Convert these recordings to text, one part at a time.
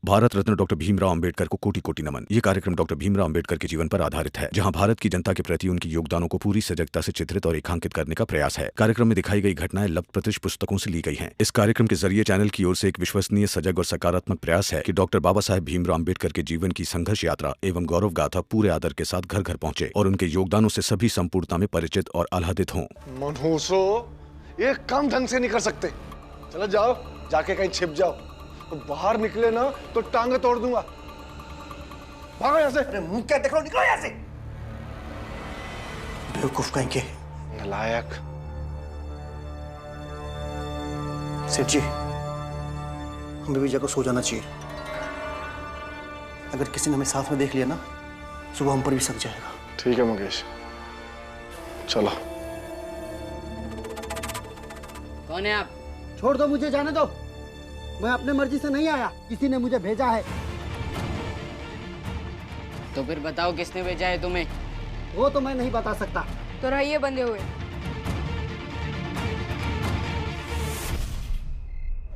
Bharat Ratna doctor Bhimrao Ambedkar को कोटि कोटि नमन। ये कार्यक्रम डॉक्टर भीमराव अंबेडकर के जीवन पर आधारित है, जहां भारत की जनता के प्रति उनके योगदानों को पूरी सजगता से चित्रित और रेखांकित करने का प्रयास है। कार्यक्रम में दिखाई गई घटनाएं लब्ध प्रतिष्ठ पुस्तकों से ली गई हैं। इस कार्यक्रम के जरिए चैनल की ओर से एक विश्वसनीय, सजग और सकारात्मक प्रयास है कि डॉक्टर बाबा साहेब भीमराव अंबेडकर के जीवन की संघर्ष यात्रा एवं गौरव गाथा पूरे आदर के साथ घर घर पहुंचे और उनके योगदानों से सभी संपूर्णता में परिचित और आह्लादित हों। मनहूसो, ये काम ढंग से नहीं कर सकते। चलो जाओ, जाके कहीं छिप जाओ। तो बाहर निकले ना तो टांगे तोड़ दूंगा। भागो यहाँ से। अरे मुंह क्या देख रहे हो, निकलो यहाँ से। बेवकूफ कहीं के। नालायक। सेठ जी, हमें भी जगह सो जाना चाहिए। अगर किसी ने हमें साथ में देख लिया ना, सुबह हम पर भी सक जाएगा। ठीक है मुकेश, चलो। कौन है आप? छोड़ दो, मुझे जाने दो। मैं अपने मर्जी से नहीं आया, किसी ने मुझे भेजा है। तो फिर बताओ किसने भेजा है तुम्हें? वो तो मैं नहीं बता सकता। तो रहिए बंधे हुए।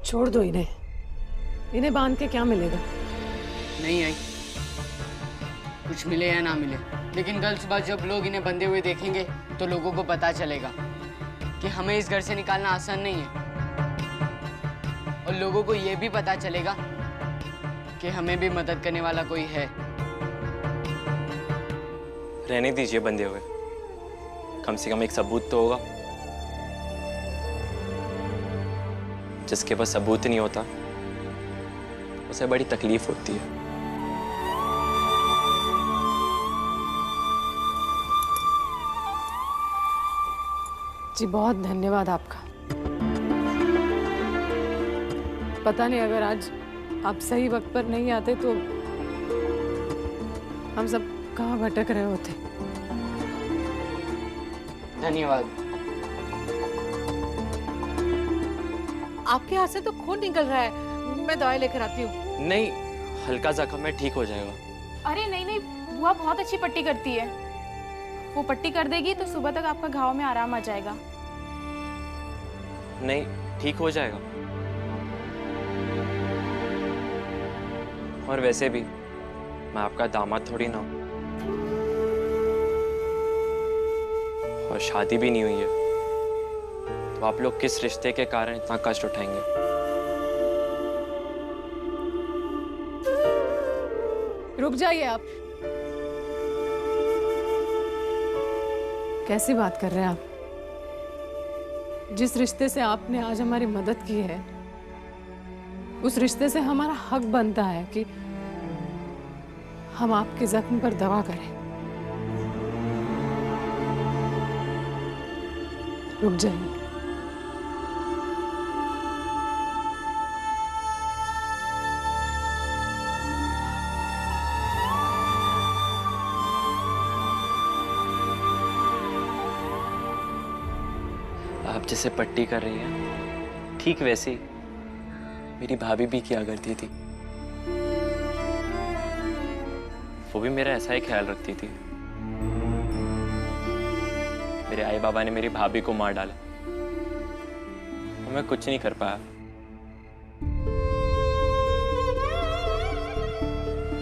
छोड़ दो इन्हें, इन्हें बांध के क्या मिलेगा? नहीं आई, कुछ मिले या ना मिले, लेकिन कल सुबह जब लोग इन्हें बंधे हुए देखेंगे तो लोगों को पता चलेगा कि हमें इस घर से निकालना आसान नहीं है। और लोगों को यह भी पता चलेगा कि हमें भी मदद करने वाला कोई है। रहने दीजिए बंधे हुए, कम से कम एक सबूत तो होगा। जिसके पास सबूत नहीं होता उसे बड़ी तकलीफ होती है। जी बहुत धन्यवाद आपका। पता नहीं अगर आज आप सही वक्त पर नहीं आते तो हम सब कहाँ भटक रहे होते। धन्यवाद। आपके हाथ से तो खून निकल रहा है, मैं दवाई लेकर आती हूँ। नहीं, हल्का जख्म है, ठीक हो जाएगा। अरे नहीं नहीं, बुआ बहुत अच्छी पट्टी करती है। वो पट्टी कर देगी तो सुबह तक आपका घाव में आराम आ जाएगा। नहीं, ठीक हो जाएगा। और वैसे भी मैं आपका दामाद थोड़ी ना हूं, और शादी भी नहीं हुई है, तो आप लोग किस रिश्ते के कारण इतना कष्ट उठाएंगे? रुक जाइए आप। कैसी बात कर रहे हैं आप? जिस रिश्ते से आपने आज हमारी मदद की है, उस रिश्ते से हमारा हक बनता है कि हम आपके जख्म पर दवा करें। रुक जाइए। आप जैसे पट्टी कर रही हैं, ठीक वैसे ही मेरी भाभी भी किया करती थी। वो भी मेरा ऐसा ही ख्याल रखती थी। मेरे आई बाबा ने मेरी भाभी को मार डाला और मैं कुछ नहीं कर पाया।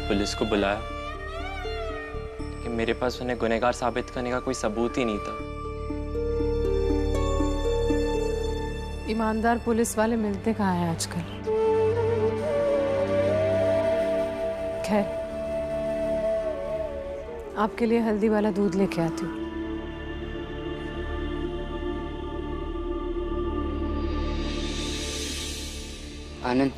पुलिस को बुलाया, लेकिन मेरे पास उन्हें गुनहगार साबित करने का कोई सबूत ही नहीं था। ईमानदार पुलिस वाले मिलते कहाँ हैं आजकल? खैर, आपके लिए हल्दी वाला दूध लेके आती हूँ। आनंद,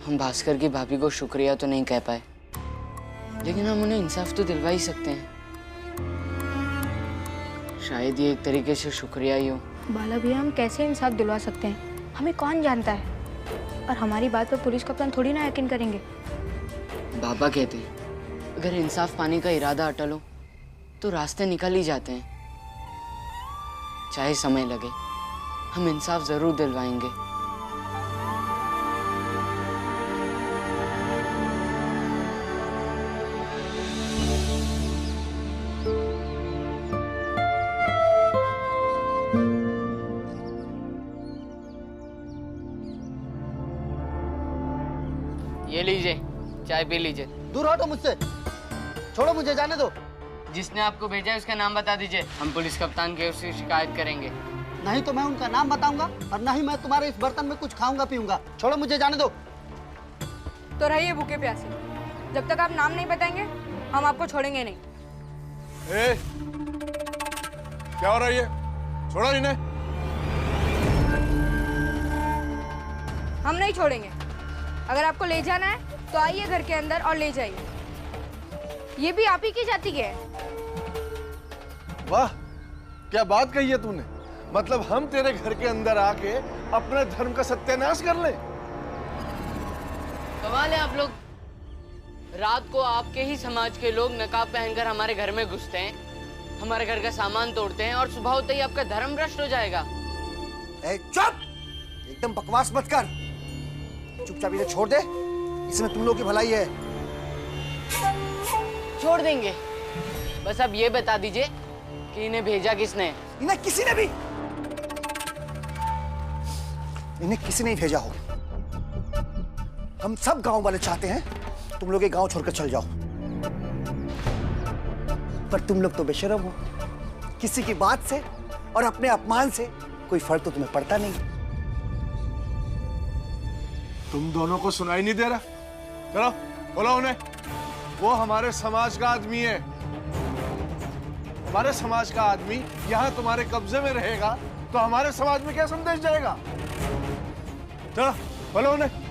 हम भास्कर की भाभी को शुक्रिया तो नहीं कह पाए, लेकिन हम उन्हें इंसाफ तो दिलवा ही सकते हैं। शायद ये एक तरीके से शुक्रिया ही हो। बाला भैया, हम कैसे इंसाफ दिलवा सकते हैं? हमें कौन जानता है? और हमारी बात पर पुलिस कप्तान थोड़ी ना यकीन करेंगे। बाबा कहते हैं अगर इंसाफ पाने का इरादा अटल हो तो रास्ते निकल ही जाते हैं। चाहे समय लगे, हम इंसाफ जरूर दिलवाएंगे। ये लीजिए, चाय पी लीजिए। दूर हटो मुझसे, छोड़ो मुझे, जाने दो। जिसने आपको भेजा है उसका नाम बता दीजिए, हम पुलिस कप्तान के उसकी शिकायत करेंगे। नहीं तो मैं उनका नाम बताऊंगा और नहीं मैं तुम्हारे इस बर्तन में कुछ खाऊंगा पीऊंगा। छोड़ो मुझे, जाने दो। तो रहिए भूखे प्यासे, जब तक आप नाम नहीं बताएंगे हम आपको छोड़ेंगे नहीं। ए, क्या हो रहा है ये? छोड़ो इन्हें। हम नहीं छोड़ेंगे। अगर आपको ले जाना है तो आइए घर के अंदर और ले जाइए। ये भी आप ही की जाति के हैं। वाह, क्या बात कही है तूने। मतलब हम तेरे घर के अंदर आके अपने धर्म का सत्यानाश कर लें? कमाल है आप लोग। रात को आपके ही समाज के लोग नकाब पहनकर हमारे घर में घुसते हैं, हमारे घर का सामान तोड़ते हैं और सुबह होते ही आपका धर्म भ्रष्ट हो जाएगा। ए, चुप! एकदम बकवास मत कर। चुपचाप इन्हें छोड़ दे, इसमें तुम लोगों की भलाई है। छोड़ देंगे, बस अब ये बता दीजिए कि इन्हें भेजा किसने? इन्हें किसी ने भी, इन्हें किसी ने भेजा हो। हम सब गांव वाले चाहते हैं तुम लोग ये गांव छोड़कर चल जाओ, पर तुम लोग तो बेशर्म हो। किसी की बात से और अपने अपमान से कोई फर्क तो तुम्हें पड़ता नहीं। तुम दोनों को सुनाई नहीं दे रहा? चलो बोलो उन्हें, वो हमारे समाज का आदमी है। हमारे समाज का आदमी यहाँ तुम्हारे कब्जे में रहेगा तो हमारे समाज में क्या संदेश जाएगा? चलो बोलो उन्हें।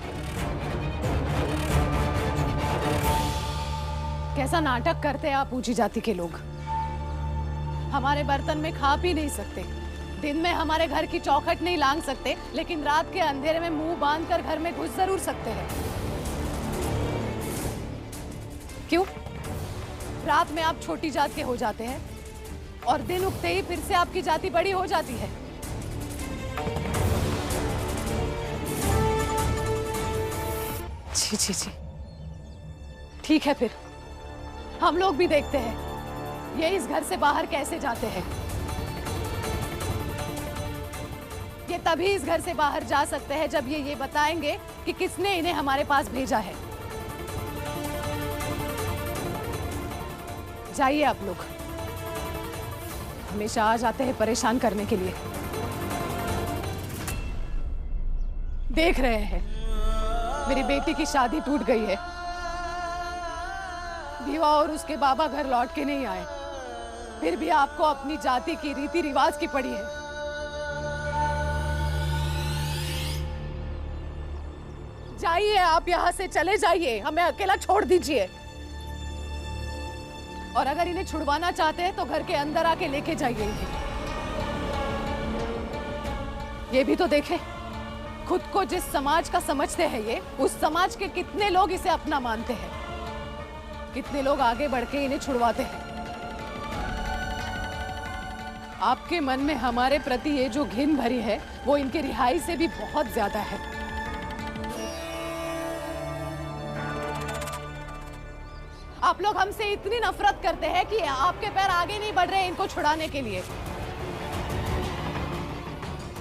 कैसा नाटक करते हैं आप ऊंची जाति के लोग। हमारे बर्तन में खा पी नहीं सकते, दिन में हमारे घर की चौखट नहीं लांग सकते, लेकिन रात के अंधेरे में मुंह बांधकर घर में घुस जरूर सकते हैं। क्यों? रात में आप छोटी जात के हो जाते हैं और दिन उगते ही फिर से आपकी जाति बड़ी हो जाती है। जी जी जी, ठीक है, फिर हम लोग भी देखते हैं ये इस घर से बाहर कैसे जाते हैं। ये तभी इस घर से बाहर जा सकते हैं जब ये बताएंगे कि किसने इन्हें हमारे पास भेजा है। जाइए आप लोग, हमेशा आ जाते हैं परेशान करने के लिए। देख रहे हैं मेरी बेटी की शादी टूट गई है, विवाह और उसके बाबा घर लौट के नहीं आए, फिर भी आपको अपनी जाति की रीति रिवाज की पड़ी है। जाइए, आप यहाँ से चले जाइए, हमें अकेला छोड़ दीजिए। और अगर इन्हें छुड़वाना चाहते हैं तो घर के अंदर आके लेके जाइए इन्हें। ये भी तो देखें, खुद को जिस समाज का समझते हैं ये, उस समाज के कितने लोग इसे अपना मानते हैं, कितने लोग आगे बढ़ के इन्हें छुड़वाते हैं। आपके मन में हमारे प्रति ये जो घिन भरी है वो इनकी रिहाई से भी बहुत ज्यादा है। आप लोग हमसे इतनी नफरत करते हैं कि आपके पैर आगे नहीं बढ़ रहे इनको छुड़ाने के लिए।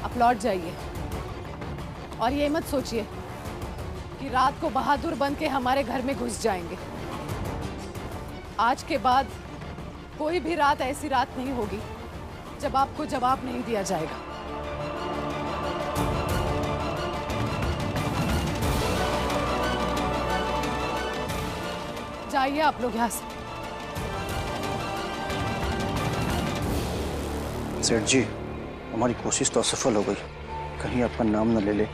आप लौट जाइए और ये मत सोचिए कि रात को बहादुर बन के हमारे घर में घुस जाएंगे। आज के बाद कोई भी रात ऐसी रात नहीं होगी जब आपको जवाब नहीं दिया जाएगा। जाइए आप लोग यहाँ से। सेठ जी, हमारी कोशिश तो असफल हो गई, कहीं आपका नाम न ले ले।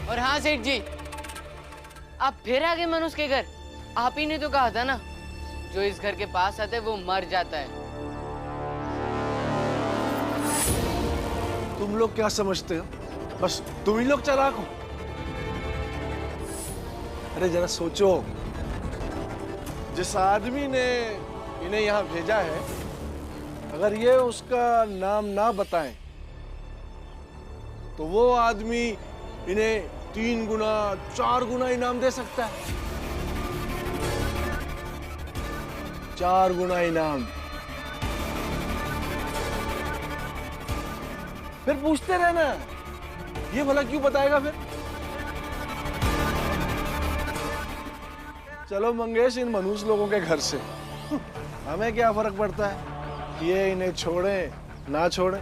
और हाँ सेठ जी, आप फिर आ गए मनुष्य के घर। आप ही ने तो कहा था ना, जो इस घर के पास आता है वो मर जाता है। तुम लोग क्या समझते हो? बस तुम ही लोग चालाक हो। अरे जरा सोचो, जिस आदमी ने इन्हें यहाँ भेजा है, अगर ये उसका नाम ना बताएं तो वो आदमी इन्हें 3 गुना 4 गुना इनाम दे सकता है। 4 गुना इनाम। फिर पूछते रहना, ये भला क्यों बताएगा फिर? चलो मंगेश इन मनुष्य लोगों के घर से। हमें क्या फर्क पड़ता है ये इन्हें छोड़े ना छोड़े।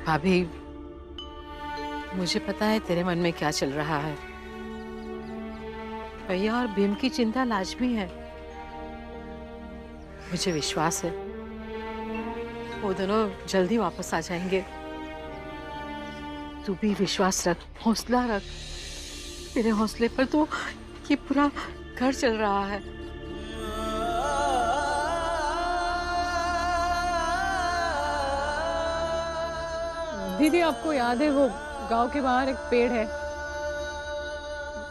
भाभी, मुझे पता है तेरे मन में क्या चल रहा है। भैया और भीम की चिंता लाजमी है। मुझे विश्वास है वो दोनों जल्दी वापस आ जाएंगे। तू भी विश्वास रख, हौसला रख। तेरे हौसले पर तो ये पूरा घर चल रहा है। दीदी, आपको याद है वो गांव के बाहर एक पेड़ है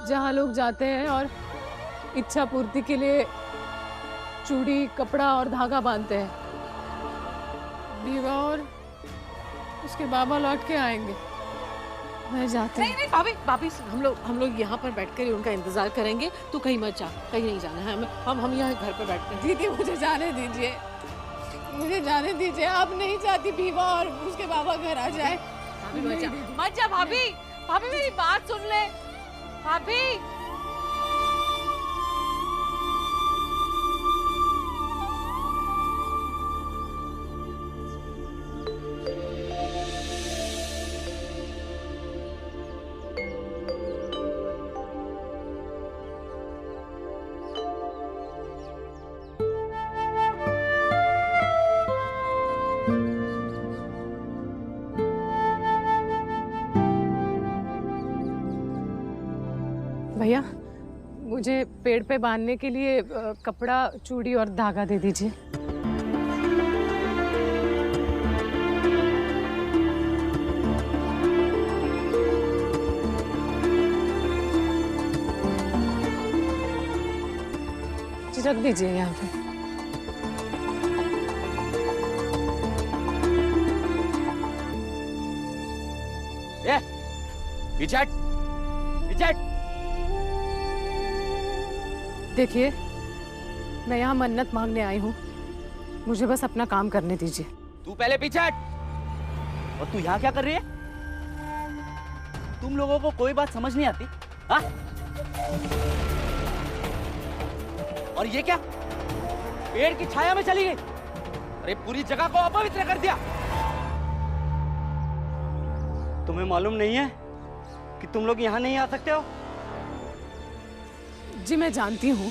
जहां लोग जाते हैं और इच्छा पूर्ति के लिए चूड़ी, कपड़ा और धागा बांधते हैं। दीवा और उसके बाबा लौट के आएंगे। मैं जाती नहीं नहीं भाभी, भाभी हम लोग यहाँ पर बैठकर ही उनका इंतजार करेंगे। तू कहीं मत जा, कहीं नहीं जाना है हमें। हम यहाँ घर पर बैठते हैं। दीदी, मुझे जाने दीजिए, मुझे जाने दीजिए। आप नहीं चाहती भीमा और उसके बाबा घर आ जाए? मत जा भाभी, भाभी मेरी बात सुन ले भाभी। भैया, मुझे पेड़ पे बांधने के लिए कपड़ा, चूड़ी और धागा दे दीजिए। रख दीजिए यहाँ पे। पीछे देखिए, मैं यहाँ मन्नत मांगने आई हूँ। मुझे बस अपना काम करने दीजिए। तू पहले पीछे हट। और तू यहाँ क्या कर रही है? तुम लोगों को कोई बात समझ नहीं आती? हाँ? और ये क्या? पेड़ की छाया में चली गई। अरे पूरी जगह को अपवित्र कर दिया। तुम्हें मालूम नहीं है कि तुम लोग यहाँ नहीं आ सकते हो? जी मैं जानती हूँ,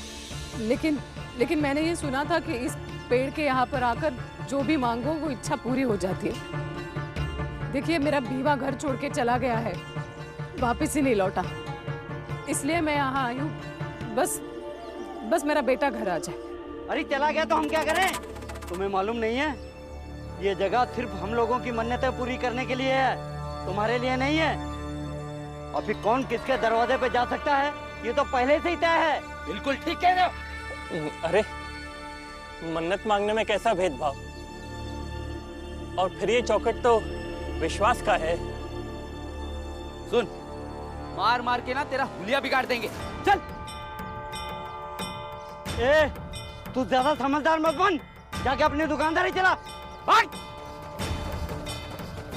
लेकिन मैंने ये सुना था कि इस पेड़ के यहाँ पर आकर जो भी मांगो वो इच्छा पूरी हो जाती है। देखिए, मेरा बीवा घर छोड़ के चला गया है, वापस ही नहीं लौटा। इसलिए मैं यहाँ आई हूँ। बस मेरा बेटा घर आ जाए। अरे चला गया तो हम क्या करें? तुम्हें मालूम नहीं है ये जगह सिर्फ हम लोगों की मन्नतें पूरी करने के लिए है, तुम्हारे लिए नहीं है। और फिर कौन किसके दरवाजे पे जा सकता है ये तो पहले से ही तय है। बिल्कुल ठीक कह रहे हो। अरे मन्नत मांगने में कैसा भेदभाव? और फिर ये चौखट तो विश्वास का है। सुन, मार मार के ना तेरा हुलिया बिगाड़ देंगे। चल। ए, तू ज्यादा समझदार मत बन, जाके अपनी दुकानदारी चला। भाग।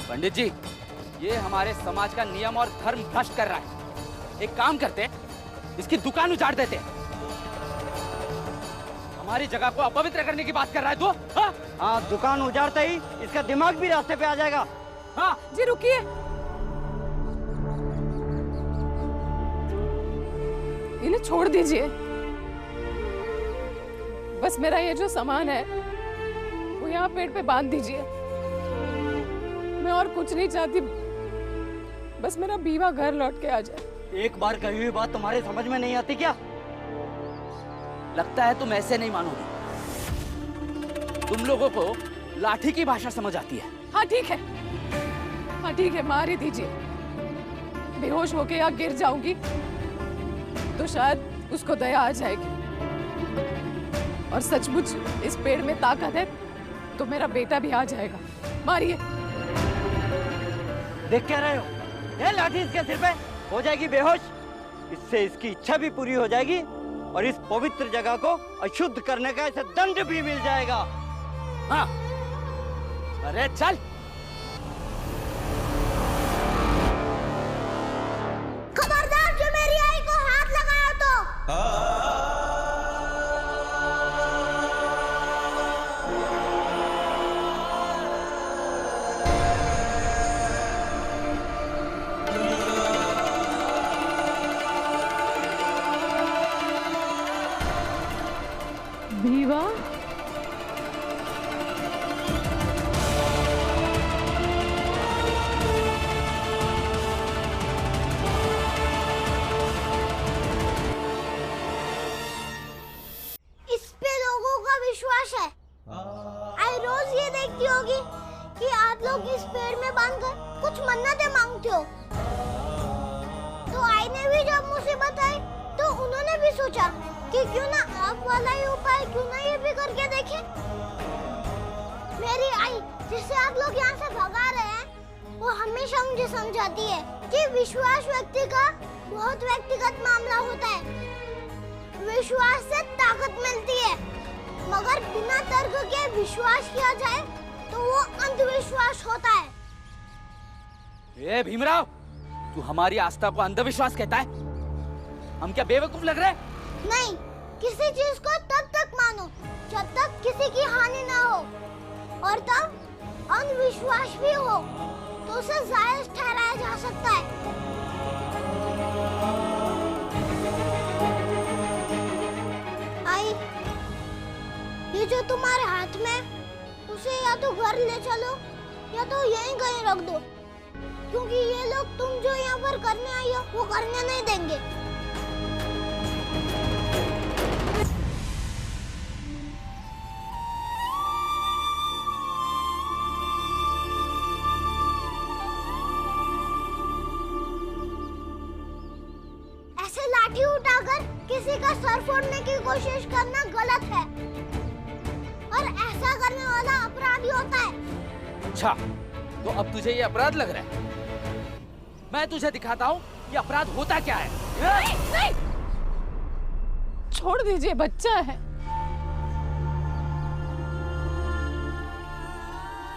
पंडित जी, ये हमारे समाज का नियम और धर्म भ्रष्ट कर रहा है। एक काम करते, इसकी दुकान उजाड़ देते। हमारी जगह को अपवित्र करने की बात कर रहा है तू? हाँ, दुकान उजाड़ते ही इसका दिमाग भी रास्ते पे आ जाएगा। हाँ जी, रुकिए। इन्हें छोड़ दीजिए। बस मेरा ये जो सामान है वो यहाँ पेड़ पे बांध दीजिए। मैं और कुछ नहीं चाहती, बस मेरा बीवा घर लौट के आ जाए। एक बार कही हुई बात तुम्हारे समझ में नहीं आती क्या? लगता है तुम ऐसे नहीं मानोगे। तुम लोगों को लाठी की भाषा समझ आती है। हाँ ठीक है, हाँ ठीक है, मार ही दीजिए। बेहोश होके या गिर जाऊंगी तो शायद उसको दया आ जाएगी। और सचमुच इस पेड़ में ताकत है तो मेरा बेटा भी आ जाएगा। मारिए। देख क्या रहे हो? ये लाठी इसके सिर पे हो जाएगी बेहोश। इससे इसकी इच्छा भी पूरी हो जाएगी और इस पवित्र जगह को अशुद्ध करने का इसे दंड भी मिल जाएगा। हाँ, अरे चल। खबरदार जो मेरी आई को हाथ लगाया तो। भीवा, इस पे लोगों का विश्वास है। आई रोज ये देखती होगी कि आप लोग इस पेड़ में बांधकर कुछ मन्नतें मांगते हो। तो आई ने भी जब मुसीबत आई तो उन्होंने भी सोचा कि क्यों ना आप वाला ही उपाय क्यों ना ये भी करके देखें। मेरी आई जिसे आप लोग यहाँ से भगा रहे हैं वो हमेशा मुझे समझाती है कि विश्वास व्यक्ति का बहुत व्यक्तिगत मामला होता है। विश्वास से ताकत मिलती है, मगर बिना तर्क के विश्वास किया जाए तो वो अंधविश्वास होता है। ए भीमराव, तू हमारी आस्था को अंधविश्वास कहता है? हम क्या बेवकूफ लग रहे हैं? नहीं, किसी चीज को तब तक मानो जब तक किसी की हानि ना हो, और तब अंधविश्वास भी हो तो उसे जायज ठहराया जा सकता है। आई, ये जो तुम्हारे हाथ में उसे या तो घर ले चलो या तो यहीं कहीं रख दो, क्योंकि ये लोग तुम जो यहाँ पर करने आई हो वो करने नहीं देंगे। ऐसे लाठी उठाकर किसी का सर फोड़ने की कोशिश करना गलत है और ऐसा करने वाला अपराधी होता है। अच्छा, तो अब तुझे ये अपराध लग रहा है? मैं तुझे दिखाता हूँ ये अपराध होता क्या है। नहीं, नहीं। छोड़ दीजिए, बच्चा है।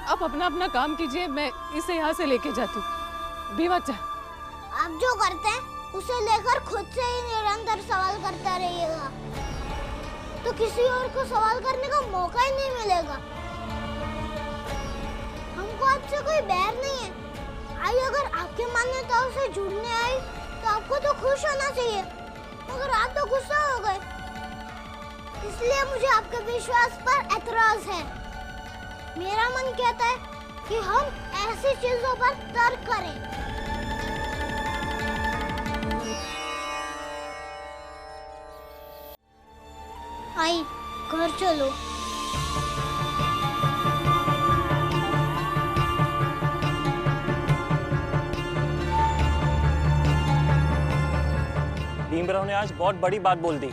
आप अपना अपना काम कीजिए, मैं इसे यहाँ से लेके जाती हूँ। भी बच्चा, आप जो करते हैं उसे लेकर खुद से ही निरंतर सवाल करता रहिएगा, तो किसी और को सवाल करने का मौका ही नहीं मिलेगा। हमको आपसे कोई बैर नहीं है। आई अगर आपकी मान्यताओं से जुड़ने आई तो आपको तो खुश होना चाहिए, मगर आप तो गुस्सा हो गए, इसलिए मुझे आपके विश्वास पर एतराज है। मेरा मन कहता है कि हम ऐसी चीजों पर तर्क करें। आई, घर चलो। भीमराव ने आज बहुत बड़ी बात बोल दी।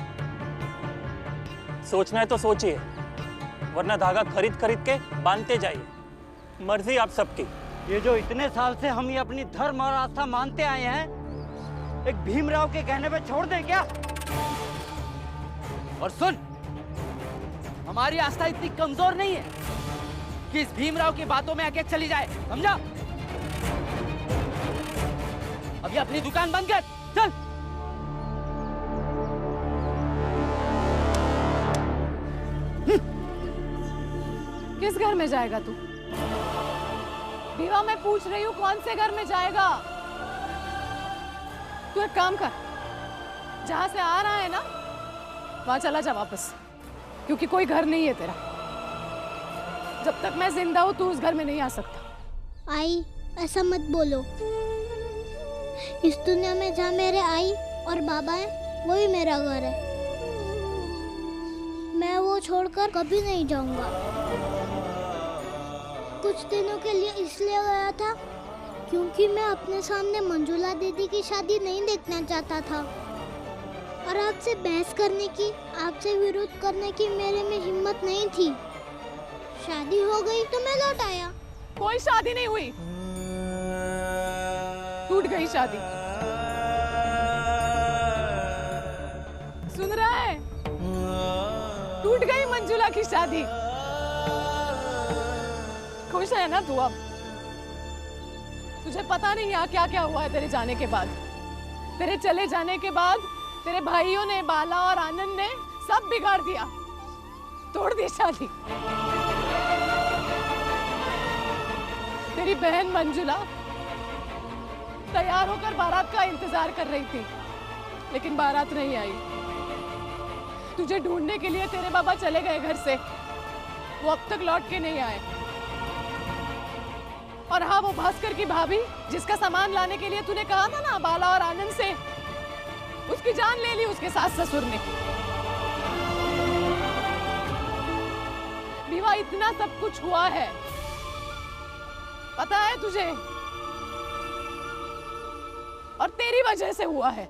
सोचना है तो सोचिए, वरना धागा खरीद खरीद के बांधते जाइए। मर्जी आप सबकी। ये जो इतने साल से हम ये अपनी धर्म और आस्था मानते आए हैं, एक भीमराव के कहने पे छोड़ दें क्या? और सुन, हमारी आस्था इतनी कमजोर नहीं है कि इस भीमराव की बातों में आके चली जाए, समझा? अभी अपनी दुकान बंद कर, चल। किस घर में जाएगा तू? भीवा, मैं पूछ रही हूँ कौन से घर में जाएगा? तू एक काम कर, जहां से आ रहा है ना वहां चला जा वापस, क्योंकि कोई घर नहीं है तेरा। जब तक मैं जिंदा हूं तू उस घर में नहीं आ सकता। आई, ऐसा मत बोलो। इस दुनिया में जहाँ मेरे आई और बाबा हैं, वही मेरा घर है। मैं वो छोड़कर कभी नहीं जाऊंगा। कुछ दिनों के लिए इसलिए गया था क्योंकि मैं अपने सामने मंजुला दीदी की शादी नहीं देखना चाहता था। और आपसे बहस करने की, आपसे विरोध करने की मेरे में हिम्मत नहीं थी। शादी हो गई तो मैं लौट आया। कोई शादी नहीं हुई, टूट गई शादी। सुन रहा है? टूट गई मंजुला की शादी। खुश है ना तू अब? तुझे पता नहीं यहाँ क्या क्या हुआ है तेरे जाने के बाद। तेरे चले जाने के बाद तेरे भाइयों ने, बाला और आनंद ने सब बिगाड़ दिया, तोड़ दी शादी। तेरी बहन मंजुला तैयार होकर बारात का इंतजार कर रही थी, लेकिन बारात नहीं आई। तुझे ढूंढने के लिए तेरे बाबा चले गए घर से, वो अब तक लौट के नहीं आए। और हाँ, वो भास्कर की भाभी जिसका सामान लाने के लिए तूने कहा था ना बाला और आनंद से, उसकी जान ले ली उसके सास ससुर ने। विवाह इतना सब कुछ हुआ है, पता है तुझे? और तेरी वजह से हुआ है।